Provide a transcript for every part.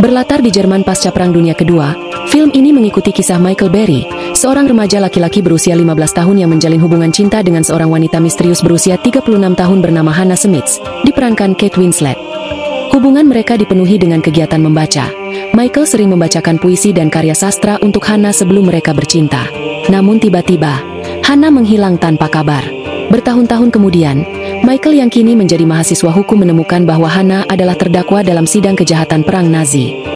Berlatar di Jerman pasca Perang Dunia Kedua, film ini mengikuti kisah Michael Berry, seorang remaja laki-laki berusia 15 tahun yang menjalin hubungan cinta dengan seorang wanita misterius berusia 36 tahun bernama Hannah Smith, diperankan Kate Winslet. Hubungan mereka dipenuhi dengan kegiatan membaca. Michael sering membacakan puisi dan karya sastra untuk Hannah sebelum mereka bercinta. Namun tiba-tiba, Hannah menghilang tanpa kabar. Bertahun-tahun kemudian, Michael yang kini menjadi mahasiswa hukum menemukan bahwa Hannah adalah terdakwa dalam sidang kejahatan perang Nazi.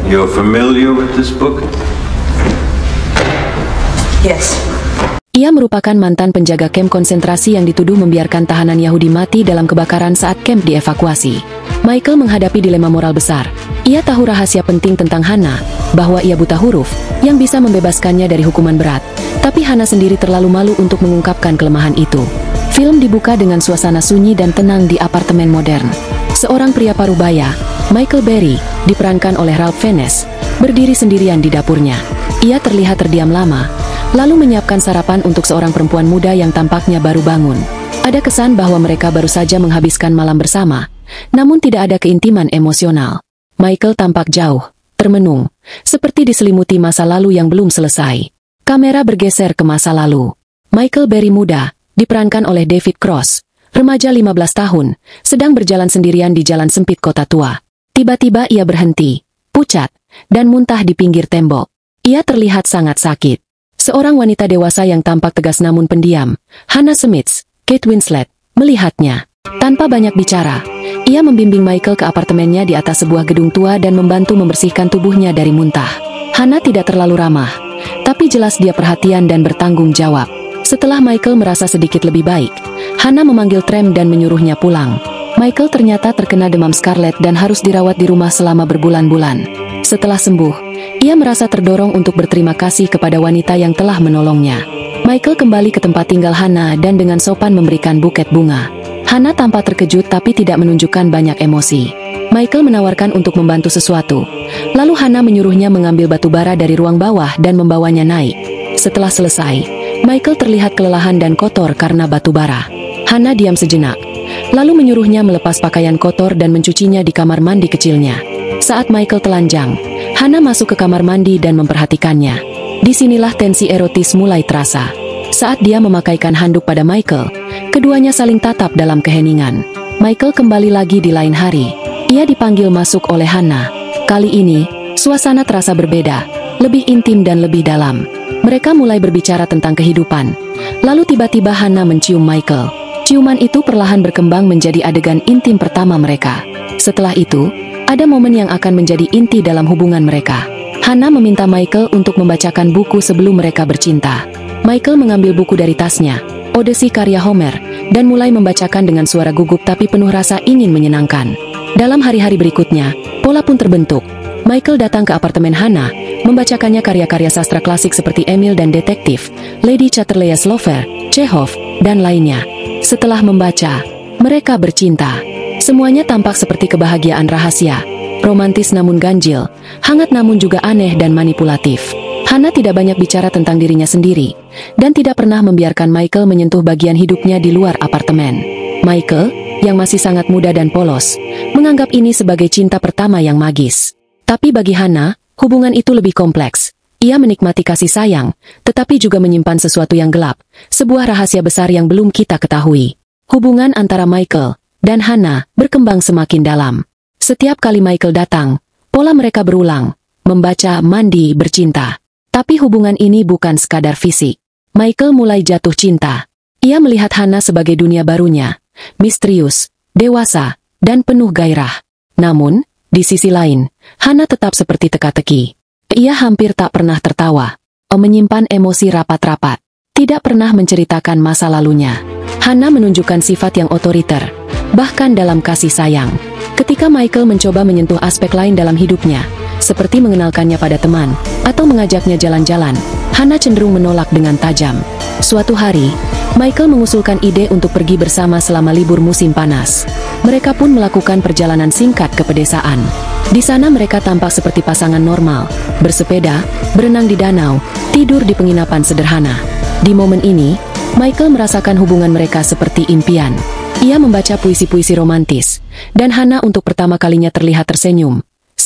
You're familiar with this book? Yes. Ia merupakan mantan penjaga kamp konsentrasi yang dituduh membiarkan tahanan Yahudi mati dalam kebakaran saat kamp dievakuasi. Michael menghadapi dilema moral besar. Ia tahu rahasia penting tentang Hannah, bahwa ia buta huruf, yang bisa membebaskannya dari hukuman berat. Tapi Hannah sendiri terlalu malu untuk mengungkapkan kelemahan itu. Film dibuka dengan suasana sunyi dan tenang di apartemen modern. Seorang pria parubaya, Michael Berry, diperankan oleh Ralph Fiennes, berdiri sendirian di dapurnya. Ia terlihat terdiam lama, lalu menyiapkan sarapan untuk seorang perempuan muda yang tampaknya baru bangun. Ada kesan bahwa mereka baru saja menghabiskan malam bersama, namun tidak ada keintiman emosional. Michael tampak jauh, termenung, seperti diselimuti masa lalu yang belum selesai. Kamera bergeser ke masa lalu. Michael Berry muda, diperankan oleh David Cross, remaja 15 tahun, sedang berjalan sendirian di jalan sempit kota tua. Tiba-tiba ia berhenti, pucat, dan muntah di pinggir tembok. Ia terlihat sangat sakit. Seorang wanita dewasa yang tampak tegas namun pendiam, Hannah Smith, Kate Winslet, melihatnya. Tanpa banyak bicara, ia membimbing Michael ke apartemennya di atas sebuah gedung tua dan membantu membersihkan tubuhnya dari muntah. Hannah tidak terlalu ramah, tapi jelas dia perhatian dan bertanggung jawab. Setelah Michael merasa sedikit lebih baik, Hannah memanggil tram dan menyuruhnya pulang. Michael ternyata terkena demam scarlet dan harus dirawat di rumah selama berbulan-bulan. Setelah sembuh, ia merasa terdorong untuk berterima kasih kepada wanita yang telah menolongnya. Michael kembali ke tempat tinggal Hannah dan dengan sopan memberikan buket bunga. Hannah tampak terkejut tapi tidak menunjukkan banyak emosi. Michael menawarkan untuk membantu sesuatu. Lalu Hannah menyuruhnya mengambil batu bara dari ruang bawah dan membawanya naik. Setelah selesai, Michael terlihat kelelahan dan kotor karena batu bara. Hannah diam sejenak, lalu menyuruhnya melepas pakaian kotor dan mencucinya di kamar mandi kecilnya. Saat Michael telanjang, Hannah masuk ke kamar mandi dan memperhatikannya. Disinilah tensi erotis mulai terasa. Saat dia memakaikan handuk pada Michael, keduanya saling tatap dalam keheningan. Michael kembali lagi di lain hari. Ia dipanggil masuk oleh Hannah. Kali ini, suasana terasa berbeda, lebih intim dan lebih dalam. Mereka mulai berbicara tentang kehidupan. Lalu tiba-tiba Hannah mencium Michael. Ciuman itu perlahan berkembang menjadi adegan intim pertama mereka. Setelah itu, ada momen yang akan menjadi inti dalam hubungan mereka. Hannah meminta Michael untuk membacakan buku sebelum mereka bercinta. Michael mengambil buku dari tasnya, Odyssey karya Homer, dan mulai membacakan dengan suara gugup tapi penuh rasa ingin menyenangkan. Dalam hari-hari berikutnya, pola pun terbentuk. Michael datang ke apartemen Hannah, membacakannya karya-karya sastra klasik seperti Emil dan Detektif, Lady Chatterley's Lover, Chekhov, dan lainnya. Setelah membaca, mereka bercinta. Semuanya tampak seperti kebahagiaan rahasia, romantis namun ganjil, hangat namun juga aneh dan manipulatif. Hannah tidak banyak bicara tentang dirinya sendiri, dan tidak pernah membiarkan Michael menyentuh bagian hidupnya di luar apartemen. Michael, yang masih sangat muda dan polos, menganggap ini sebagai cinta pertama yang magis. Tapi bagi Hannah, hubungan itu lebih kompleks. Ia menikmati kasih sayang, tetapi juga menyimpan sesuatu yang gelap, sebuah rahasia besar yang belum kita ketahui. Hubungan antara Michael dan Hannah berkembang semakin dalam. Setiap kali Michael datang, pola mereka berulang, membaca, mandi, bercinta. Tapi hubungan ini bukan sekadar fisik. Michael mulai jatuh cinta. Ia melihat Hannah sebagai dunia barunya, misterius, dewasa, dan penuh gairah. Namun, di sisi lain, Hannah tetap seperti teka-teki. Ia hampir tak pernah tertawa, menyimpan emosi rapat-rapat, tidak pernah menceritakan masa lalunya. Hannah menunjukkan sifat yang otoriter, bahkan dalam kasih sayang. Ketika Michael mencoba menyentuh aspek lain dalam hidupnya, seperti mengenalkannya pada teman, atau mengajaknya jalan-jalan, Hannah cenderung menolak dengan tajam. Suatu hari, Michael mengusulkan ide untuk pergi bersama selama libur musim panas. Mereka pun melakukan perjalanan singkat ke pedesaan. Di sana mereka tampak seperti pasangan normal, bersepeda, berenang di danau, tidur di penginapan sederhana. Di momen ini, Michael merasakan hubungan mereka seperti impian. Ia membaca puisi-puisi romantis, dan Hannah untuk pertama kalinya terlihat tersenyum.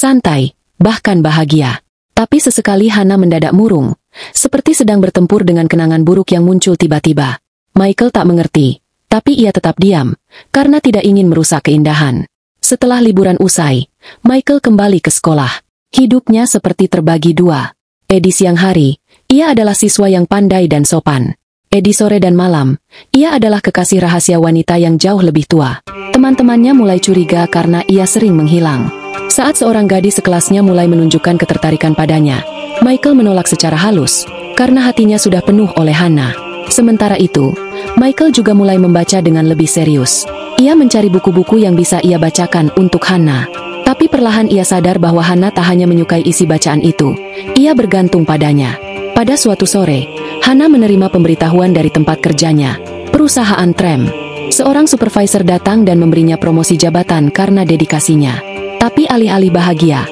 santai, bahkan bahagia. Tapi sesekali Hana mendadak murung, seperti sedang bertempur dengan kenangan buruk yang muncul tiba-tiba. Michael tak mengerti, tapi ia tetap diam, karena tidak ingin merusak keindahan. Setelah liburan usai, Michael kembali ke sekolah. Hidupnya seperti terbagi dua. Di siang hari, ia adalah siswa yang pandai dan sopan. Di sore dan malam, ia adalah kekasih rahasia wanita yang jauh lebih tua. Teman-temannya mulai curiga karena ia sering menghilang. Saat seorang gadis sekelasnya mulai menunjukkan ketertarikan padanya, Michael menolak secara halus, karena hatinya sudah penuh oleh Hana. Sementara itu, Michael juga mulai membaca dengan lebih serius. Ia mencari buku-buku yang bisa ia bacakan untuk Hana. Tapi perlahan ia sadar bahwa Hana tak hanya menyukai isi bacaan itu, ia bergantung padanya. Pada suatu sore, Hana menerima pemberitahuan dari tempat kerjanya, perusahaan tram. Seorang supervisor datang dan memberinya promosi jabatan karena dedikasinya. Tapi alih-alih bahagia,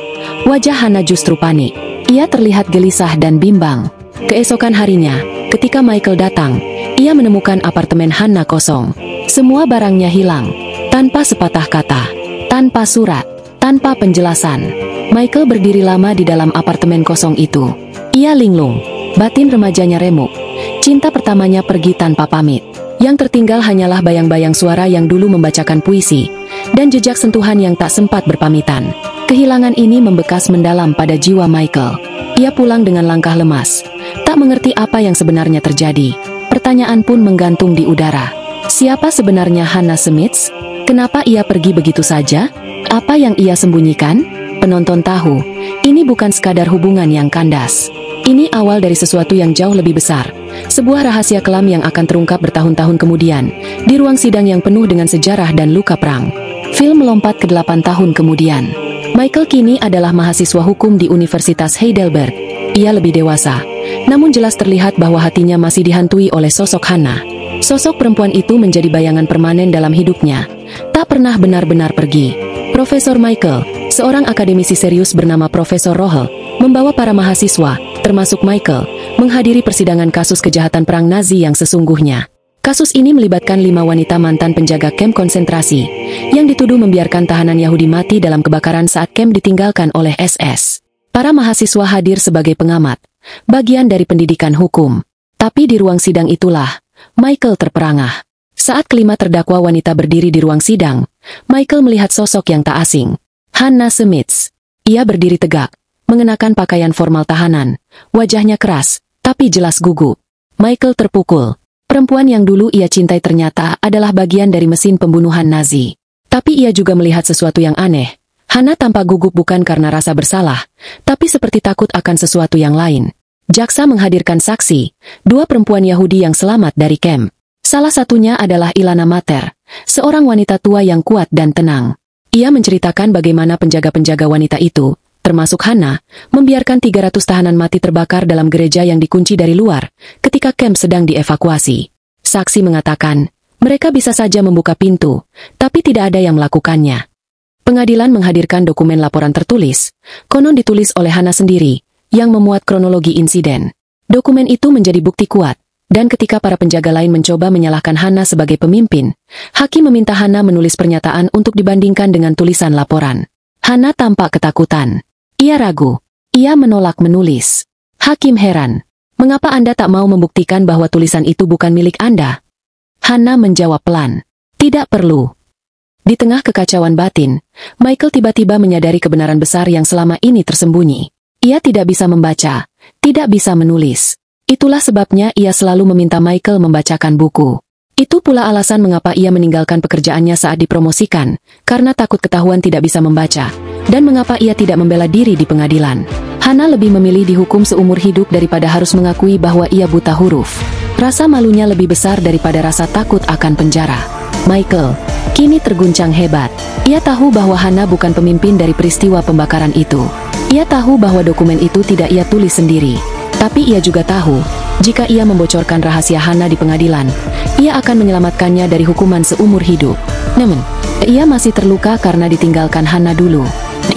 wajah Hana justru panik. Ia terlihat gelisah dan bimbang. Keesokan harinya, ketika Michael datang, ia menemukan apartemen Hana kosong. Semua barangnya hilang, tanpa sepatah kata, tanpa surat, tanpa penjelasan. Michael berdiri lama di dalam apartemen kosong itu. Ia linglung, batin remajanya remuk. Cinta pertamanya pergi tanpa pamit. Yang tertinggal hanyalah bayang-bayang suara yang dulu membacakan puisi, dan jejak sentuhan yang tak sempat berpamitan. Kehilangan ini membekas mendalam pada jiwa Michael. Ia pulang dengan langkah lemas, tak mengerti apa yang sebenarnya terjadi. Pertanyaan pun menggantung di udara. Siapa sebenarnya Hana Smits? Kenapa ia pergi begitu saja? Apa yang ia sembunyikan? Penonton tahu, ini bukan sekadar hubungan yang kandas. Ini awal dari sesuatu yang jauh lebih besar. Sebuah rahasia kelam yang akan terungkap bertahun-tahun kemudian, di ruang sidang yang penuh dengan sejarah dan luka perang. Film melompat ke 8 tahun kemudian. Michael kini adalah mahasiswa hukum di Universitas Heidelberg. Ia lebih dewasa, namun jelas terlihat bahwa hatinya masih dihantui oleh sosok Hana. Sosok perempuan itu menjadi bayangan permanen dalam hidupnya, tak pernah benar-benar pergi. Profesor Michael, seorang akademisi serius bernama Profesor Rohel, membawa para mahasiswa, termasuk Michael, menghadiri persidangan kasus kejahatan perang Nazi yang sesungguhnya. Kasus ini melibatkan 5 wanita mantan penjaga kamp konsentrasi, yang dituduh membiarkan tahanan Yahudi mati dalam kebakaran saat kamp ditinggalkan oleh SS. Para mahasiswa hadir sebagai pengamat, bagian dari pendidikan hukum. Tapi di ruang sidang itulah, Michael terperangah. Saat kelima terdakwa wanita berdiri di ruang sidang, Michael melihat sosok yang tak asing. Hana Smits. Ia berdiri tegak, mengenakan pakaian formal tahanan, wajahnya keras, tapi jelas gugup. Michael terpukul. Perempuan yang dulu ia cintai ternyata adalah bagian dari mesin pembunuhan Nazi. Tapi ia juga melihat sesuatu yang aneh. Hana tampak gugup bukan karena rasa bersalah, tapi seperti takut akan sesuatu yang lain. Jaksa menghadirkan saksi, 2 perempuan Yahudi yang selamat dari kamp. Salah satunya adalah Ilana Mater, seorang wanita tua yang kuat dan tenang. Ia menceritakan bagaimana penjaga-penjaga wanita itu, termasuk Hana, membiarkan 300 tahanan mati terbakar dalam gereja yang dikunci dari luar, ketika kamp sedang dievakuasi. Saksi mengatakan, mereka bisa saja membuka pintu, tapi tidak ada yang melakukannya. Pengadilan menghadirkan dokumen laporan tertulis, konon ditulis oleh Hana sendiri, yang memuat kronologi insiden. Dokumen itu menjadi bukti kuat, dan ketika para penjaga lain mencoba menyalahkan Hana sebagai pemimpin, hakim meminta Hana menulis pernyataan untuk dibandingkan dengan tulisan laporan. Hana tampak ketakutan. Ia ragu. Ia menolak menulis. Hakim heran. Mengapa Anda tak mau membuktikan bahwa tulisan itu bukan milik Anda? Hana menjawab pelan. Tidak perlu. Di tengah kekacauan batin, Michael tiba-tiba menyadari kebenaran besar yang selama ini tersembunyi. Ia tidak bisa membaca, tidak bisa menulis. Itulah sebabnya ia selalu meminta Michael membacakan buku. Itu pula alasan mengapa ia meninggalkan pekerjaannya saat dipromosikan, karena takut ketahuan tidak bisa membaca, dan mengapa ia tidak membela diri di pengadilan. Hana lebih memilih dihukum seumur hidup daripada harus mengakui bahwa ia buta huruf. Rasa malunya lebih besar daripada rasa takut akan penjara. Michael kini terguncang hebat. Ia tahu bahwa Hana bukan pemimpin dari peristiwa pembakaran itu. Ia tahu bahwa dokumen itu tidak ia tulis sendiri. Tapi ia juga tahu, jika ia membocorkan rahasia Hana di pengadilan, ia akan menyelamatkannya dari hukuman seumur hidup. Namun, ia masih terluka karena ditinggalkan Hana dulu.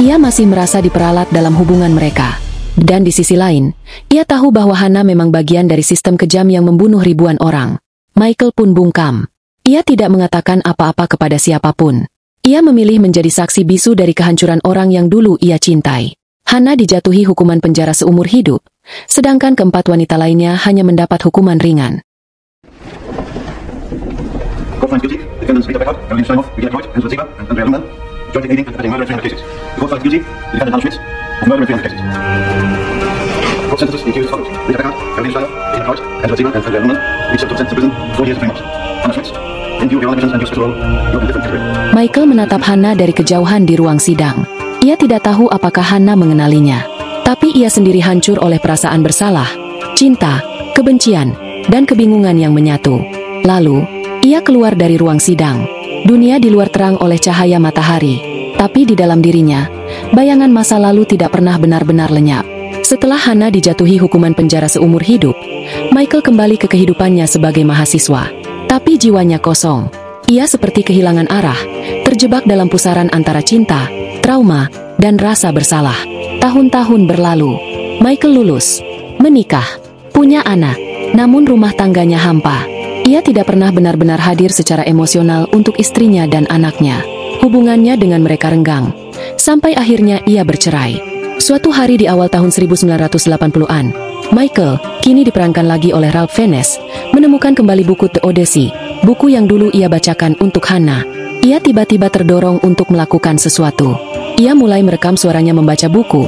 Ia masih merasa diperalat dalam hubungan mereka. Dan di sisi lain, ia tahu bahwa Hana memang bagian dari sistem kejam yang membunuh ribuan orang. Michael pun bungkam. Ia tidak mengatakan apa-apa kepada siapapun. Ia memilih menjadi saksi bisu dari kehancuran orang yang dulu ia cintai. Hana dijatuhi hukuman penjara seumur hidup, sedangkan keempat wanita lainnya hanya mendapat hukuman ringan. Michael menatap Hana dari kejauhan di ruang sidang. Ia tidak tahu apakah Hana mengenalinya. Tapi ia sendiri hancur oleh perasaan bersalah, cinta, kebencian, dan kebingungan yang menyatu. Lalu, ia keluar dari ruang sidang. Dunia di luar terang oleh cahaya matahari. Tapi di dalam dirinya, bayangan masa lalu tidak pernah benar-benar lenyap. Setelah Hana dijatuhi hukuman penjara seumur hidup, Michael kembali ke kehidupannya sebagai mahasiswa. Tapi jiwanya kosong. Ia seperti kehilangan arah, terjebak dalam pusaran antara cinta, trauma, dan rasa bersalah. Tahun-tahun berlalu, Michael lulus, menikah, punya anak, namun rumah tangganya hampa. Ia tidak pernah benar-benar hadir secara emosional untuk istrinya dan anaknya. Hubungannya dengan mereka renggang, sampai akhirnya ia bercerai. Suatu hari di awal tahun 1980-an, Michael, kini diperankan lagi oleh Ralph Fiennes, menemukan kembali buku The Odyssey, buku yang dulu ia bacakan untuk Hana. Ia tiba-tiba terdorong untuk melakukan sesuatu. Ia mulai merekam suaranya membaca buku,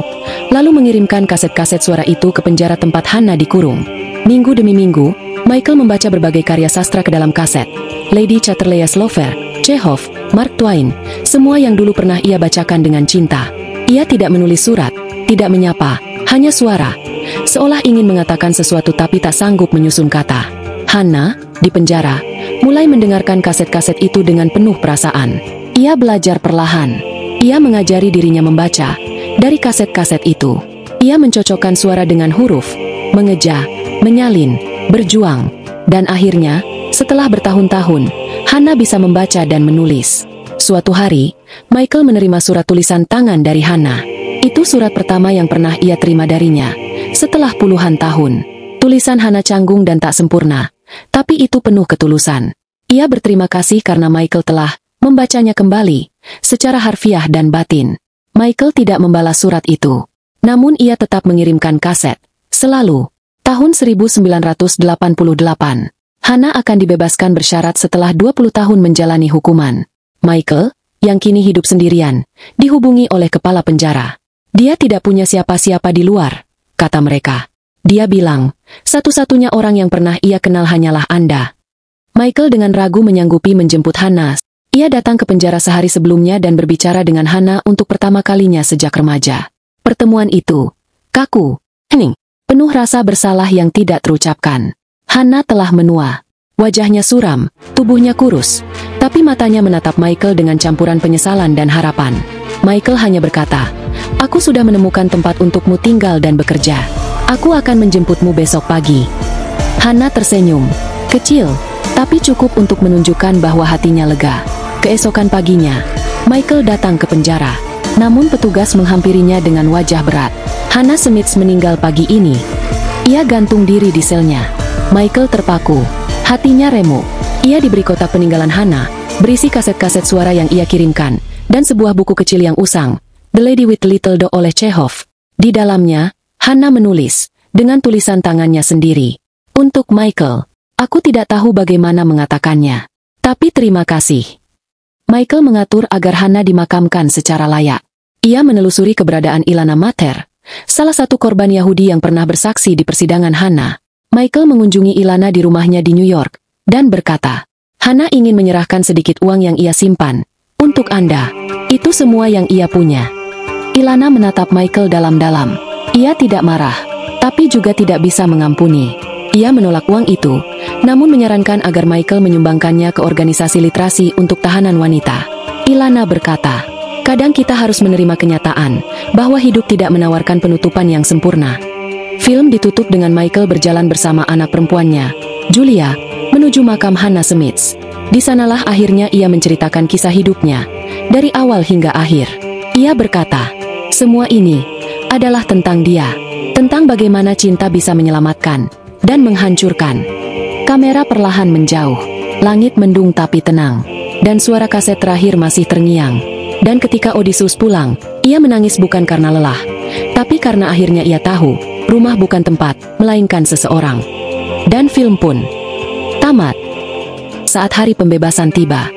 lalu mengirimkan kaset-kaset suara itu ke penjara tempat Hana dikurung. Minggu demi minggu, Michael membaca berbagai karya sastra ke dalam kaset. Lady Chatterley's Lover, Chekhov, Mark Twain, semua yang dulu pernah ia bacakan dengan cinta. Ia tidak menulis surat, tidak menyapa, hanya suara. Seolah ingin mengatakan sesuatu tapi tak sanggup menyusun kata. Hana, di penjara, mulai mendengarkan kaset-kaset itu dengan penuh perasaan. Ia belajar perlahan. Ia mengajari dirinya membaca. Dari kaset-kaset itu, ia mencocokkan suara dengan huruf, mengeja, menyalin, berjuang. Dan akhirnya, setelah bertahun-tahun, Hana bisa membaca dan menulis. Suatu hari, Michael menerima surat tulisan tangan dari Hana. Itu surat pertama yang pernah ia terima darinya. Setelah puluhan tahun, tulisan Hana canggung dan tak sempurna, tapi itu penuh ketulusan. Ia berterima kasih karena Michael telah membacanya kembali, secara harfiah dan batin. Michael tidak membalas surat itu, namun ia tetap mengirimkan kaset. Selalu, tahun 1988, Hana akan dibebaskan bersyarat setelah 20 tahun menjalani hukuman. Michael, yang kini hidup sendirian, dihubungi oleh kepala penjara. Dia tidak punya siapa-siapa di luar, kata mereka. Dia bilang, satu-satunya orang yang pernah ia kenal hanyalah Anda. Michael dengan ragu menyanggupi menjemput Hana. Ia datang ke penjara sehari sebelumnya dan berbicara dengan Hana untuk pertama kalinya sejak remaja. Pertemuan itu, kaku, hening, penuh rasa bersalah yang tidak terucapkan. Hana telah menua. Wajahnya suram, tubuhnya kurus, tapi matanya menatap Michael dengan campuran penyesalan dan harapan. Michael hanya berkata, "Aku sudah menemukan tempat untukmu tinggal dan bekerja. Aku akan menjemputmu besok pagi." Hana tersenyum, kecil, tapi cukup untuk menunjukkan bahwa hatinya lega. Keesokan paginya, Michael datang ke penjara. Namun petugas menghampirinya dengan wajah berat. Hannah Smith meninggal pagi ini. Ia gantung diri di selnya. Michael terpaku. Hatinya remuk. Ia diberi kotak peninggalan Hannah, berisi kaset-kaset suara yang ia kirimkan, dan sebuah buku kecil yang usang, The Lady with Little Dog oleh Chekhov. Di dalamnya, Hannah menulis, dengan tulisan tangannya sendiri. Untuk Michael, aku tidak tahu bagaimana mengatakannya. Tapi terima kasih. Michael mengatur agar Hannah dimakamkan secara layak. Ia menelusuri keberadaan Ilana Mater, salah satu korban Yahudi yang pernah bersaksi di persidangan Hannah. Michael mengunjungi Ilana di rumahnya di New York, dan berkata, Hannah ingin menyerahkan sedikit uang yang ia simpan. Untuk Anda, itu semua yang ia punya. Ilana menatap Michael dalam-dalam. Ia tidak marah, tapi juga tidak bisa mengampuni. Ia menolak uang itu, namun menyarankan agar Michael menyumbangkannya ke organisasi literasi untuk tahanan wanita. Ilana berkata, kadang kita harus menerima kenyataan, bahwa hidup tidak menawarkan penutupan yang sempurna. Film ditutup dengan Michael berjalan bersama anak perempuannya, Julia, menuju makam Hannah Smith. Di sanalah akhirnya ia menceritakan kisah hidupnya, dari awal hingga akhir. Ia berkata, semua ini adalah tentang dia, tentang bagaimana cinta bisa menyelamatkan dan menghancurkan. Kamera perlahan menjauh. Langit mendung tapi tenang, dan suara kaset terakhir masih terngiang. Dan ketika Odysseus pulang, ia menangis bukan karena lelah, tapi karena akhirnya ia tahu, rumah bukan tempat, melainkan seseorang. Dan film pun tamat. Saat hari pembebasan tiba,